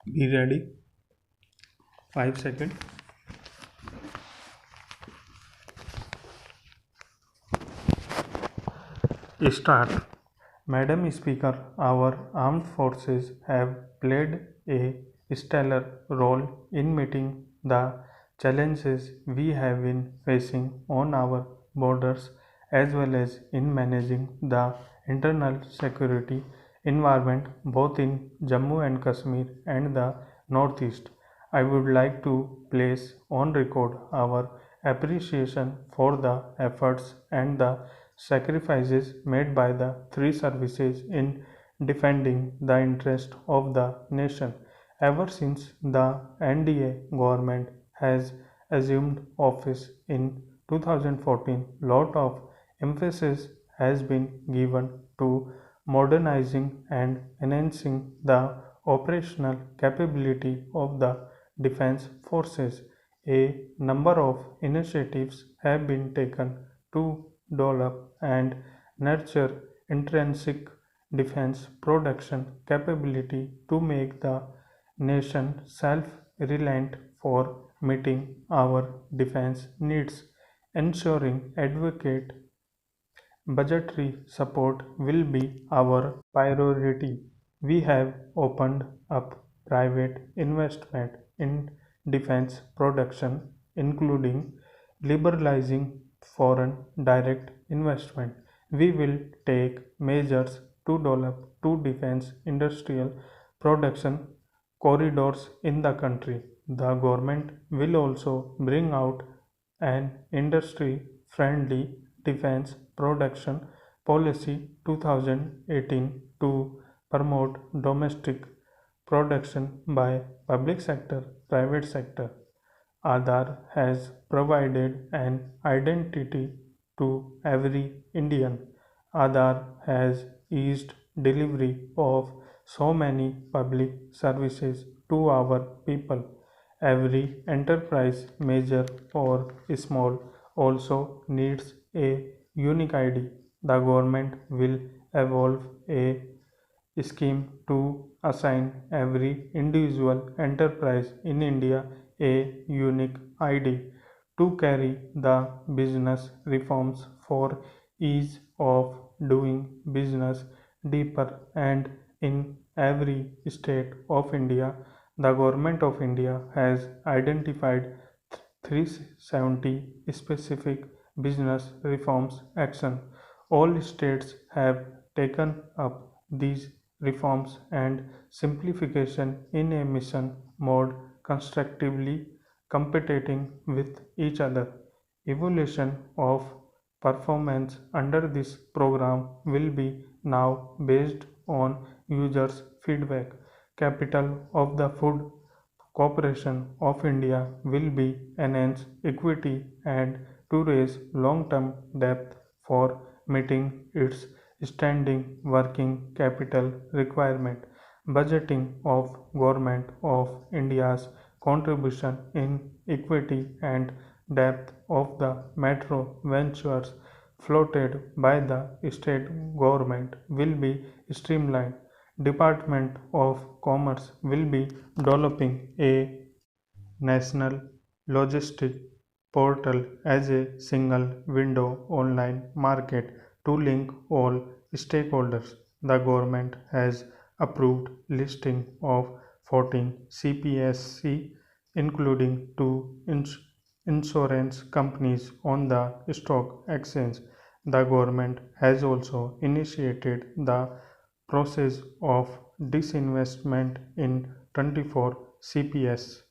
Be ready. 5 seconds. Start. Madam Speaker, our armed forces have played a stellar role in meeting the challenges we have been facing on our borders as well as in managing the internal security environment both in Jammu and Kashmir and the Northeast. I would like to place on record our appreciation for the efforts and the sacrifices made by the three services in defending the interest of the nation. Ever since the NDA government has assumed office in 2014, lot of emphasis has been given to modernizing and enhancing the operational capability of the defense forces. A number of initiatives have been taken to develop and nurture intrinsic defense production capability to make the nation self-reliant for meeting our defense needs. Ensuring adequate budgetary support will be our priority. We have opened up private investment in defense production, including liberalizing foreign direct investment. We will take measures to develop two defense industrial production corridors in the country. The government will also bring out an industry friendly defense production policy 2018 to promote domestic production by public sector, private sector. Aadhaar has provided an identity to every Indian. Aadhaar has eased delivery of so many public services to our people. Every enterprise, major or small, also needs a unique ID. The government will evolve a scheme to assign every individual enterprise in India a unique ID to carry the business reforms for ease of doing business deeper and in every state of India. The government of India has identified 370 specific business reforms action. All states have taken up these reforms and simplification in a mission mode constructively competing with each other. Evaluation of performance under this program will be now based on users' feedback. Capital of the Food Corporation of India will be enhance equity and to raise long-term debt for meeting its standing working capital requirement. Budgeting of Government of India's contribution in equity and debt of the metro ventures floated by the state government will be streamlined. Department of Commerce will be developing a national logistic portal as a single window online market to link all stakeholders. The government has approved listing of 14 CPSC including two insurance companies on the stock exchange. The government has also initiated the process of disinvestment in 24 CPS.